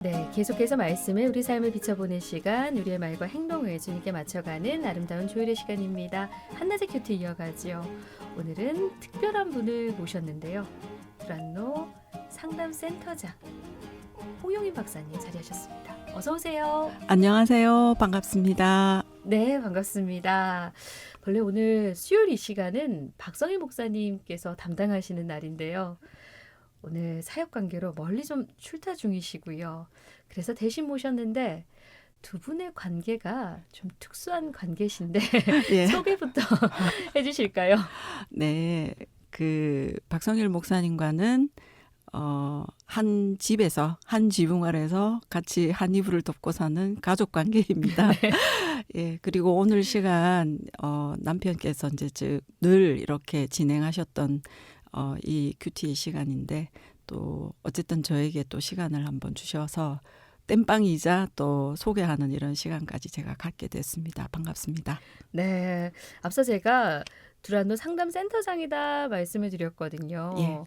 네, 계속해서 말씀을 우리 삶을 비춰보는 시간, 우리의 말과 행동을 주님께 맞춰가는 아름다운 조율의 시간입니다. 한낮의 큐티 이어가죠. 오늘은 특별한 분을 모셨는데요. 두란노 상담센터장 홍용인 박사님 자리하셨습니다. 어서 오세요. 안녕하세요. 반갑습니다. 네, 반갑습니다. 원래 오늘 수요일 이 시간은 박성희 목사님께서 담당하시는 날인데요. 오늘 사역관계로 멀리 좀 출타 중이시고요. 그래서 대신 모셨는데 두 분의 관계가 좀 특수한 관계신데 예. 소개부터 해주실까요? 네. 박성일 목사님과는 한 집에서 한 지붕 아래서 같이 한 이불을 덮고 사는 가족 관계입니다. 네. 예. 그리고 오늘 시간 남편께서 이제 늘 이렇게 진행하셨던 이 큐티의 시간인데 또 어쨌든 저에게 또 시간을 한번 주셔서 땜빵이자 또 소개하는 이런 시간까지 제가 갖게 됐습니다. 반갑습니다. 네, 앞서 제가 두란노 상담센터장이다 말씀을 드렸거든요. 예.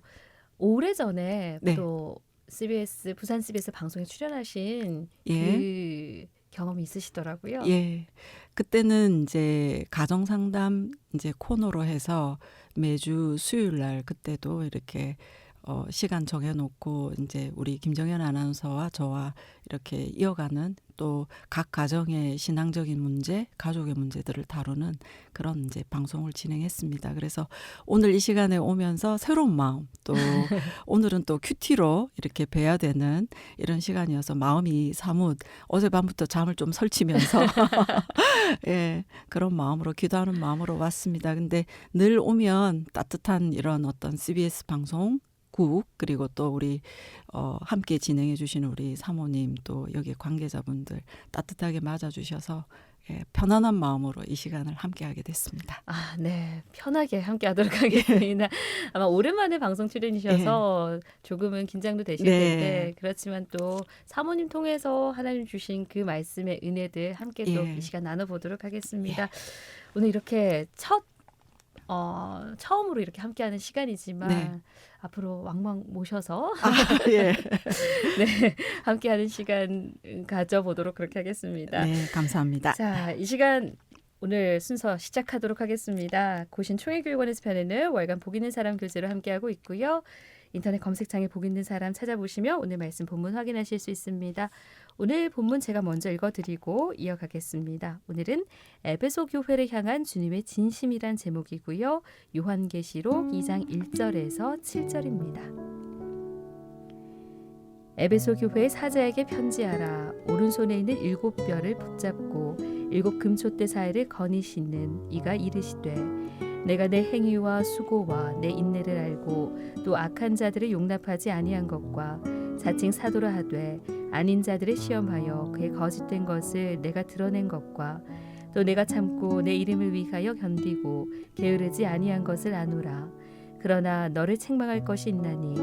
오래전에 네. 또 CBS, 부산 CBS 방송에 출연하신 예. 그 경험이 있으시더라고요. 예. 그때는 이제 가정 상담 이제 코너로 해서 매주 수요일 날 그때도 이렇게 시간 정해놓고 이제 우리 김정현 아나운서와 저와 이렇게 이어가는 또 각 가정의 신앙적인 문제, 가족의 문제들을 다루는 그런 이제 방송을 진행했습니다. 그래서 오늘 이 시간에 오면서 새로운 마음, 또 오늘은 또 큐티로 이렇게 뵈야 되는 이런 시간이어서 마음이 사뭇 어젯밤부터 잠을 좀 설치면서 예, 그런 마음으로 기도하는 마음으로 왔습니다. 근데 늘 오면 따뜻한 이런 어떤 CBS 방송 국 그리고 또 우리 함께 진행해 주시는 우리 사모님 또 여기 관계자분들 따뜻하게 맞아주셔서 예, 편안한 마음으로 이 시간을 함께하게 됐습니다. 아, 네. 편하게 함께 하도록 하겠습니다. 아마 오랜만에 방송 출연이셔서 조금은 긴장도 되실 네. 텐데 그렇지만 또 사모님 통해서 하나님 주신 그 말씀의 은혜들 함께 또 예. 이 시간 나눠보도록 하겠습니다. 오늘 이렇게 처음으로 이렇게 함께하는 시간이지만 네. 앞으로 왕왕 모셔서 예. 네, 함께하는 시간 가져보도록 그렇게 하겠습니다. 네, 감사합니다. 자, 이 시간 오늘 순서 시작하도록 하겠습니다. 고신 총회교육원에서 펴내는 월간 복 있는 사람 교재로 함께하고 있고요. 인터넷 검색창에 복 있는 사람 찾아보시면 오늘 말씀 본문 확인하실 수 있습니다. 오늘 본문 제가 먼저 읽어드리고 이어가겠습니다. 오늘은 에베소 교회를 향한 주님의 진심이란 제목이고요. 요한계시록 2장 1절에서 7절입니다. 에베소 교회의 사자에게 편지하라. 오른손에 있는 7뼈를 붙잡고 7 금촛대 사이를 거니시는 이가 이르시되 내가 내 행위와 수고와 내 인내를 알고 또 악한 자들을 용납하지 아니한 것과 자칭 사도라 하되 아닌 자들을 시험하여 그의 거짓된 것을 내가 드러낸 것과 또 내가 참고 내 이름을 위하여 견디고 게으르지 아니한 것을 아노라. 그러나 너를 책망할 것이 있나니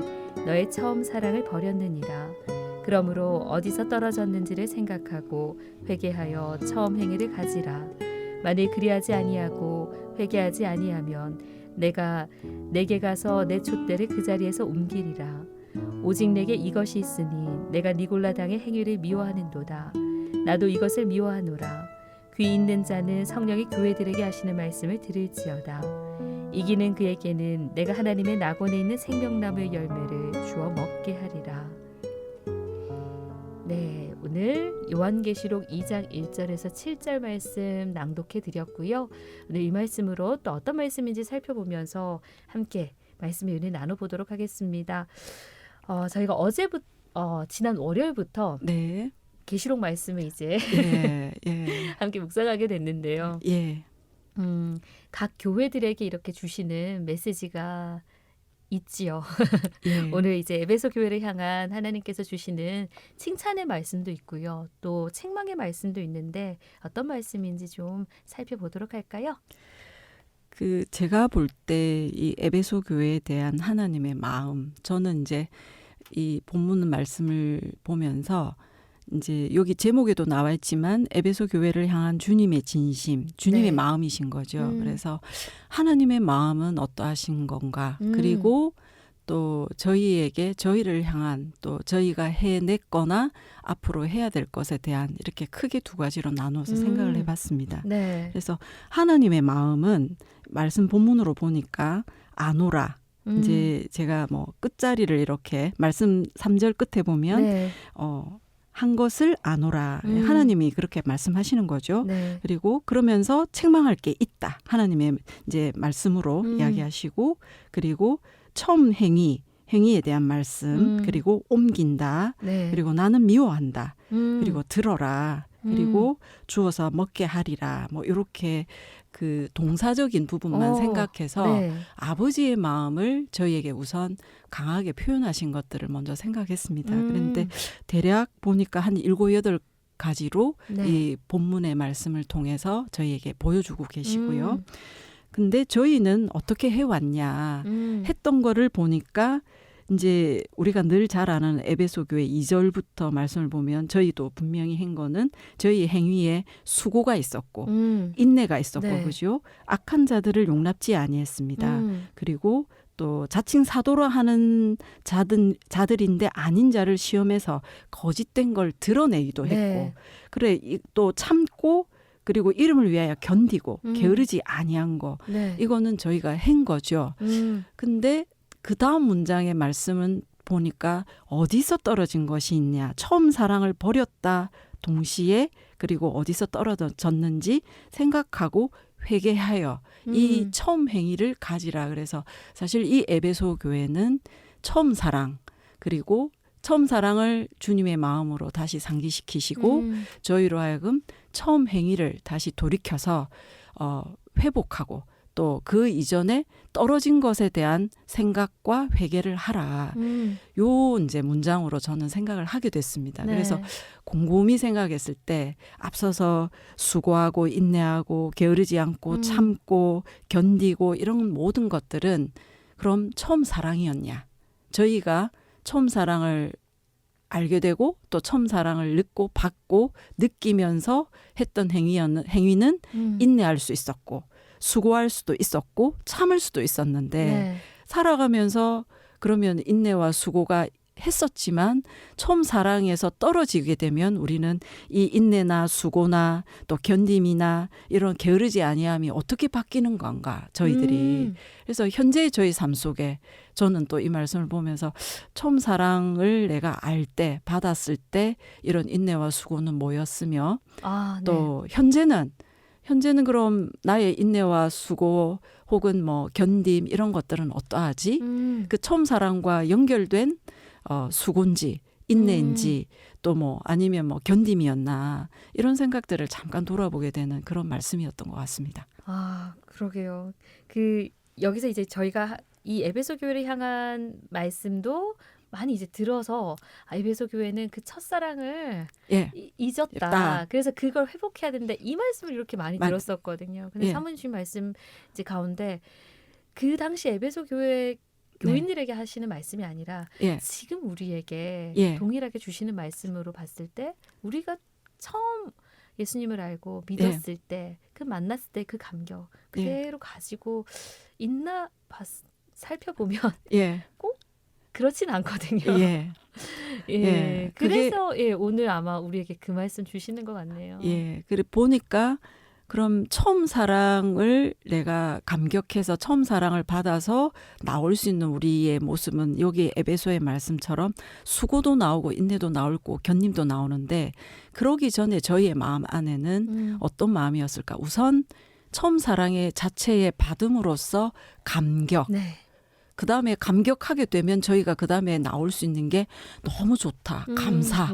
너의 처음 사랑을 버렸느니라. 그러므로 어디서 떨어졌는지를 생각하고 회개하여 처음 행위를 가지라. 만일 그리하지 아니하고 회개하지 아니하면 내가 내게 가서 내 촛대를 그 자리에서 옮기리라. 오직 내게 이것이 있으니 내가 니골라 당의 행위를 미워하는도다. 나도 이것을 미워하노라. 귀 있는 자는 성령이 교회들에게 하시는 말씀을 들을지어다. 이기는 그에게는 내가 하나님의 낙원에 있는 생명나무의 열매를 주어 먹게 하리라. 네, 오늘 요한계시록 2장 1절에서 7절 말씀 낭독해 드렸고요. 오늘 이 말씀으로 또 어떤 말씀인지 살펴보면서 함께 말씀의 은혜 나눠보도록 하겠습니다. 저희가 지난 월요일부터 네. 계시록 말씀을 이제 예. 예. 함께 묵상하게 됐는데요. 예. 각 교회들에게 이렇게 주시는 메시지가 있지요. 예. 오늘 이제 에베소 교회를 향한 하나님께서 주시는 칭찬의 말씀도 있고요. 또 책망의 말씀도 있는데 어떤 말씀인지 좀 살펴보도록 할까요? 제가 볼 때 이 에베소 교회에 대한 하나님의 마음, 저는 이제 이 본문 말씀을 보면서 이제 여기 제목에도 나와 있지만 에베소 교회를 향한 주님의 진심, 주님의 네. 마음이신 거죠. 그래서 하나님의 마음은 어떠하신 건가? 음. 그리고 또 저희를 향한 또 저희가 해냈거나 앞으로 해야 될 것에 대한 이렇게 크게 두 가지로 나눠서 생각을 해봤습니다. 네. 그래서 하나님의 마음은 말씀 본문으로 보니까 아노라. 이제 제가 뭐 끝자리를 이렇게 말씀 3절 끝에 보면 네. 한 것을 아노라. 하나님이 그렇게 말씀하시는 거죠. 네. 그리고 그러면서 책망할 게 있다. 하나님의 이제 말씀으로 이야기하시고 그리고 처음 행위에 대한 말씀 그리고 옮긴다. 네. 그리고 나는 미워한다. 그리고 들어라. 그리고 주어서 먹게 하리라. 뭐 이렇게 그 동사적인 부분만 생각해서 네. 아버지의 마음을 저희에게 우선 강하게 표현하신 것들을 먼저 생각했습니다. 그런데 대략 보니까 한 7, 8가지로 네. 이 본문의 말씀을 통해서 저희에게 보여주고 계시고요. 근데 저희는 어떻게 해왔냐 했던 거를 보니까 이제 우리가 늘 잘 아는 에베소 교회 2절부터 말씀을 보면 저희도 분명히 한 거는 저희 행위에 수고가 있었고 인내가 있었고 네. 그죠? 악한 자들을 용납지 아니했습니다. 그리고 또 자칭 사도라 하는 자들인데 아닌 자를 시험해서 거짓된 걸 드러내기도 했고 네. 그래 또 참고 그리고 이름을 위하여 견디고 게으르지 아니한 거 네. 이거는 저희가 한 거죠. 근데 그 다음 문장의 말씀은 보니까 어디서 떨어진 것이 있냐. 처음 사랑을 버렸다 동시에 그리고 어디서 떨어졌는지 생각하고 회개하여 이 처음 행위를 가지라. 그래서 사실 이 에베소 교회는 처음 사랑 그리고 처음 사랑을 주님의 마음으로 다시 상기시키시고 저희로 하여금 처음 행위를 다시 돌이켜서 회복하고 또 그 이전에 떨어진 것에 대한 생각과 회개를 하라. 요 이제 문장으로 저는 생각을 하게 됐습니다. 네. 그래서 곰곰이 생각했을 때 앞서서 수고하고 인내하고 게으르지 않고 참고 견디고 이런 모든 것들은 그럼 처음 사랑이었냐? 저희가 처음 사랑을 알게 되고 또 처음 사랑을 느끼고 받고 느끼면서 했던 행위는 인내할 수 있었고 수고할 수도 있었고 참을 수도 있었는데 네. 살아가면서 그러면 인내와 수고가 했었지만 처음 사랑에서 떨어지게 되면 우리는 이 인내나 수고나 또 견딤이나 이런 게으르지 아니함이 어떻게 바뀌는 건가 저희들이. 그래서 현재의 저희 삶 속에 저는 또 이 말씀을 보면서 처음 사랑을 내가 알 때 받았을 때 이런 인내와 수고는 뭐였으며 네. 또 현재는 그럼 나의 인내와 수고 혹은 뭐 견딤 이런 것들은 어떠하지? 그 처음 사랑과 연결된 수고인지 인내인지 또 뭐 아니면 뭐 견딤이었나 이런 생각들을 잠깐 돌아보게 되는 그런 말씀이었던 것 같습니다. 그러게요. 여기서 이제 저희가 이 에베소 교회를 향한 말씀도 많이 이제 들어서 에베소 교회는 그 첫사랑을 잊었다. 그래서 그걸 회복해야 된다. 이 말씀을 이렇게 많이 들었었거든요. 근데 사모님 말씀 이제 가운데 그 당시 에베소 교회 교인들에게 하시는 말씀이 아니라 지금 우리에게 동일하게 주시는 말씀으로 봤을 때 우리가 처음 예수님을 알고 믿었을 때 그 만났을 때 그 감격 그대로 가지고 있나 살펴보면 꼭 그렇진 않거든요. 그래서 오늘 아마 우리에게 그 말씀 주시는 것 같네요. 그래 보니까 그럼 처음 사랑을 내가 감격해서 처음 사랑을 받아서 나올 수 있는 우리의 모습은 여기 에베소의 말씀처럼 수고도 나오고 인내도 나오고 견딤도 나오는데 그러기 전에 저희의 마음 안에는 어떤 마음이었을까? 우선 처음 사랑의 자체의 받음으로써 감격. 그 다음에 감격하게 되면 저희가 그 다음에 나올 수 있는 게 너무 좋다. 감사.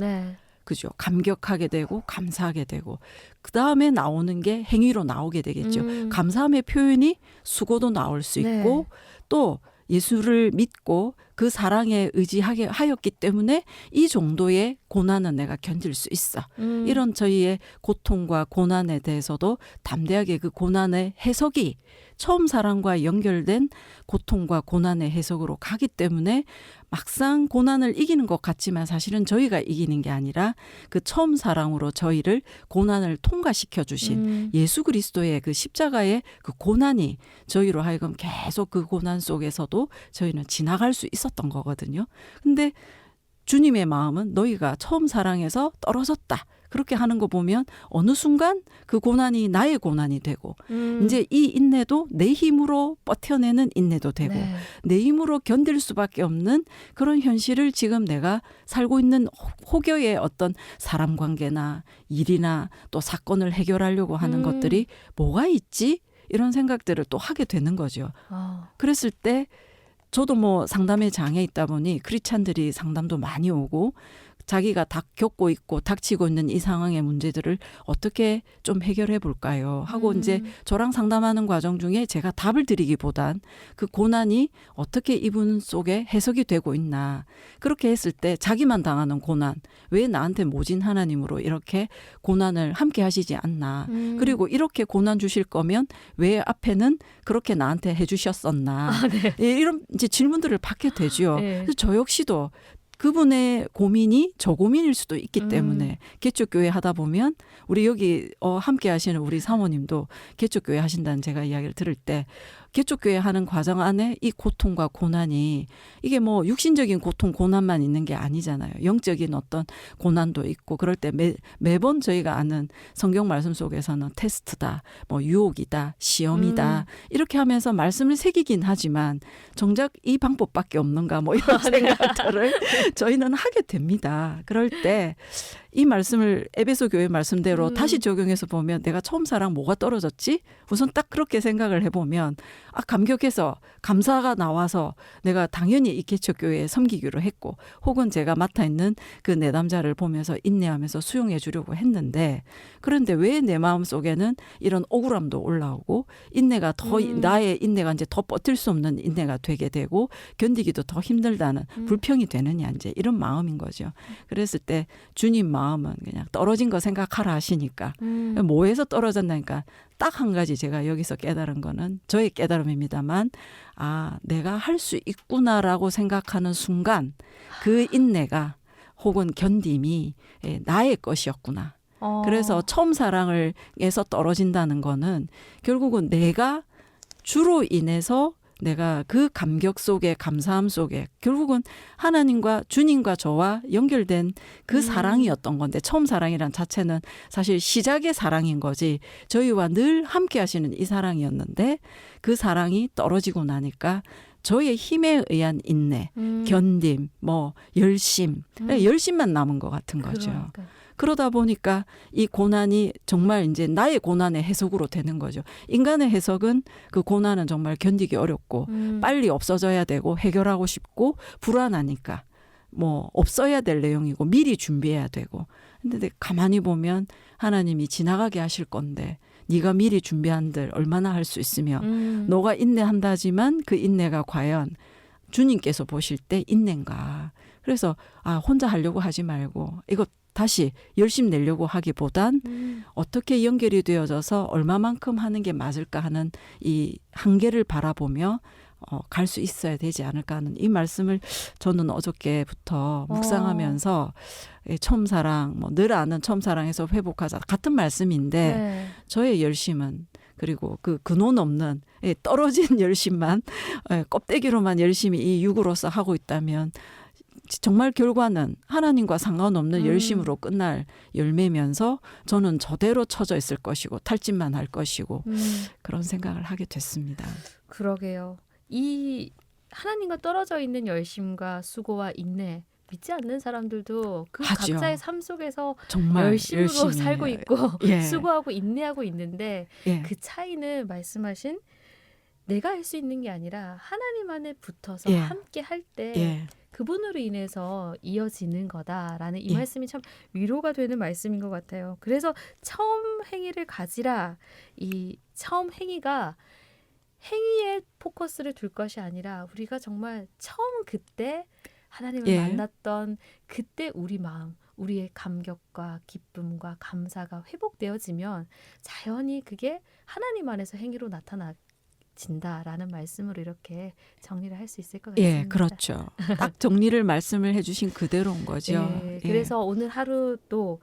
그죠. 감격하게 되고 감사하게 되고 그 다음에 나오는 게 행위로 나오게 되겠죠. 감사함의 표현이 수고도 나올 수 있고 또 예수를 믿고 그 사랑에 의지하게 하였기 때문에 이 정도의 고난은 내가 견딜 수 있어. 이런 저희의 고통과 고난에 대해서도 담대하게 그 고난의 해석이 처음 사랑과 연결된 고통과 고난의 해석으로 가기 때문에 막상 고난을 이기는 것 같지만 사실은 저희가 이기는 게 아니라 그 처음 사랑으로 저희를 고난을 통과시켜 주신 예수 그리스도의 그 십자가의 그 고난이 저희로 하여금 계속 그 고난 속에서도 저희는 지나갈 수 있었던 거거든요. 근데 주님의 마음은 너희가 처음 사랑에서 떨어졌다. 그렇게 하는 거 보면 어느 순간 그 고난이 나의 고난이 되고 이제 이 인내도 내 힘으로 버텨내는 인내도 되고 네. 내 힘으로 견딜 수밖에 없는 그런 현실을 지금 내가 살고 있는 혹여의 어떤 사람 관계나 일이나 또 사건을 해결하려고 하는 것들이 뭐가 있지? 이런 생각들을 또 하게 되는 거죠. 그랬을 때 저도 뭐 상담에 장애 있다 보니 크리스찬들이 상담도 많이 오고 자기가 겪고 있고 닥치고 있는 이 상황의 문제들을 어떻게 좀 해결해 볼까요? 하고 이제 저랑 상담하는 과정 중에 제가 답을 드리기보단 그 고난이 어떻게 이분 속에 해석이 되고 있나. 그렇게 했을 때 자기만 당하는 고난, 왜 나한테 모진 하나님으로 이렇게 고난을 함께 하시지 않나. 그리고 이렇게 고난 주실 거면 왜 앞에는 그렇게 나한테 해 주셨었나. 네. 이런 이제 질문들을 받게 되죠. 네. 그래서 저 역시도 그분의 고민이 저 고민일 수도 있기 때문에 개척교회 하다 보면 우리 여기 함께 하시는 우리 사모님도 개척교회 하신다는 제가 이야기를 들을 때 개척교회 하는 과정 안에 이 고통과 고난이 이게 뭐 육신적인 고통 고난만 있는 게 아니잖아요. 영적인 어떤 고난도 있고 그럴 때 매번 저희가 아는 성경 말씀 속에서는 테스트다, 뭐 유혹이다, 시험이다 이렇게 하면서 말씀을 새기긴 하지만 정작 이 방법밖에 없는가 뭐 이런 생각들을 저희는 하게 됩니다. 그럴 때 이 말씀을 에베소 교회 말씀대로 다시 적용해서 보면 내가 처음 사랑 뭐가 떨어졌지? 우선 딱 그렇게 생각을 해보면 감격해서 감사가 나와서 내가 당연히 이 개척교회에 섬기기로 했고 혹은 제가 맡아 있는 그 내담자를 보면서 인내하면서 수용해 주려고 했는데 그런데 왜 내 마음 속에는 이런 억울함도 올라오고 인내가 더 나의 인내가 이제 더 버틸 수 없는 인내가 되게 되고 견디기도 더 힘들다는 불평이 되느냐 이제 이런 마음인 거죠. 그랬을 때 주님 마음은 그냥 떨어진 거 생각하라 하시니까 뭐에서 떨어졌나니까 딱 한 가지 제가 여기서 깨달은 거는 저의 깨달음입니다만 내가 할 수 있구나라고 생각하는 순간 그 인내가 혹은 견딤이 나의 것이었구나. 그래서 처음 사랑에서 떨어진다는 거는 결국은 내가 주로 인해서 내가 그 감격 속에 감사함 속에 결국은 하나님과 주님과 저와 연결된 그 사랑이었던 건데 처음 사랑이란 자체는 사실 시작의 사랑인 거지 저희와 늘 함께 하시는 이 사랑이었는데 그 사랑이 떨어지고 나니까 저의 힘에 의한 인내, 견딤, 뭐 열심, 열심만 남은 것 같은 거죠. 그러니까. 그러다 보니까 이 고난이 정말 이제 나의 고난의 해석으로 되는 거죠. 인간의 해석은 그 고난은 정말 견디기 어렵고 빨리 없어져야 되고 해결하고 싶고 불안하니까 뭐 없어야 될 내용이고 미리 준비해야 되고. 근데 가만히 보면 하나님이 지나가게 하실 건데 네가 미리 준비한들 얼마나 할 수 있으며 너가 인내한다지만 그 인내가 과연 주님께서 보실 때 인내인가. 그래서 혼자 하려고 하지 말고 이거 다시 열심 내려고 하기보단 어떻게 연결이 되어져서 얼마만큼 하는 게 맞을까 하는 이 한계를 바라보며 갈 수 있어야 되지 않을까 하는 이 말씀을 저는 어저께부터 묵상하면서 처음 사랑, 뭐 늘 아는 처음 사랑에서 회복하자 같은 말씀인데 네. 저의 열심은 그리고 그 근원 없는 떨어진 열심만 껍데기로만 열심히 이 육으로서 하고 있다면 정말 결과는 하나님과 상관없는 열심으로 끝날 열매면서 저는 저대로 처져 있을 것이고 탈진만 할 것이고 그런 생각을 하게 됐습니다. 그러게요. 이 하나님과 떨어져 있는 열심과 수고와 인내 믿지 않는 사람들도 그 하죠. 각자의 삶 속에서 정말 열심으로 열심히 살고 있고 예. 수고하고 인내하고 있는데 예. 그 차이는 말씀하신 내가 할 수 있는 게 아니라 하나님 안에 붙어서 예. 함께 할 때 예. 그분으로 인해서 이어지는 거다라는 이 예. 말씀이 참 위로가 되는 말씀인 것 같아요. 그래서 처음 행위를 가지라. 이 처음 행위가 행위에 포커스를 둘 것이 아니라 우리가 정말 처음 그때 하나님을 예. 만났던 그때 우리 마음, 우리의 감격과 기쁨과 감사가 회복되어지면 자연히 그게 하나님 안에서 행위로 나타나게 진다라는 말씀으로 이렇게 정리를 할 수 있을 것 같습니다. 예, 그렇죠. 딱 정리를 말씀을 해주신 그대로인 거죠. 예, 그래서 오늘 하루 또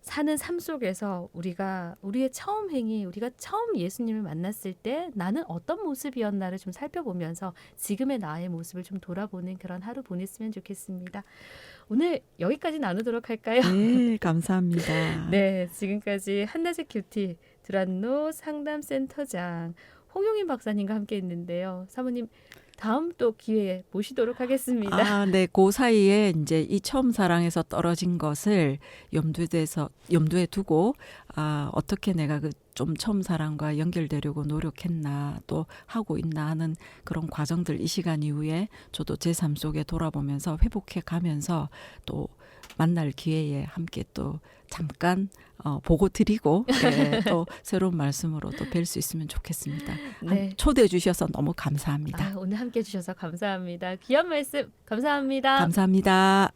사는 삶 속에서 우리의 처음 행위, 우리가 처음 예수님을 만났을 때 나는 어떤 모습이었나를 좀 살펴보면서 지금의 나의 모습을 좀 돌아보는 그런 하루 보냈으면 좋겠습니다. 오늘 여기까지 나누도록 할까요? 네, 감사합니다. 네, 지금까지 한나제 큐티 두란노 상담센터장 홍용인 박사님과 함께 했는데요. 사모님 다음 또 기회에 모시도록 하겠습니다. 아, 네, 그 사이에 이제 이 처음 사랑에서 떨어진 것을 염두에 두고 어떻게 내가 그 좀 처음 사랑과 연결되려고 노력했나 또 하고 있나 하는 그런 과정들 이 시간 이후에 저도 제 삶 속에 돌아보면서 회복해 가면서 또 만날 기회에 함께 또 잠깐 보고 드리고 네, 또 새로운 말씀으로 또 뵐 수 있으면 좋겠습니다. 네. 초대해 주셔서 너무 감사합니다. 오늘 함께 해주셔서 감사합니다. 귀한 말씀 감사합니다. 감사합니다.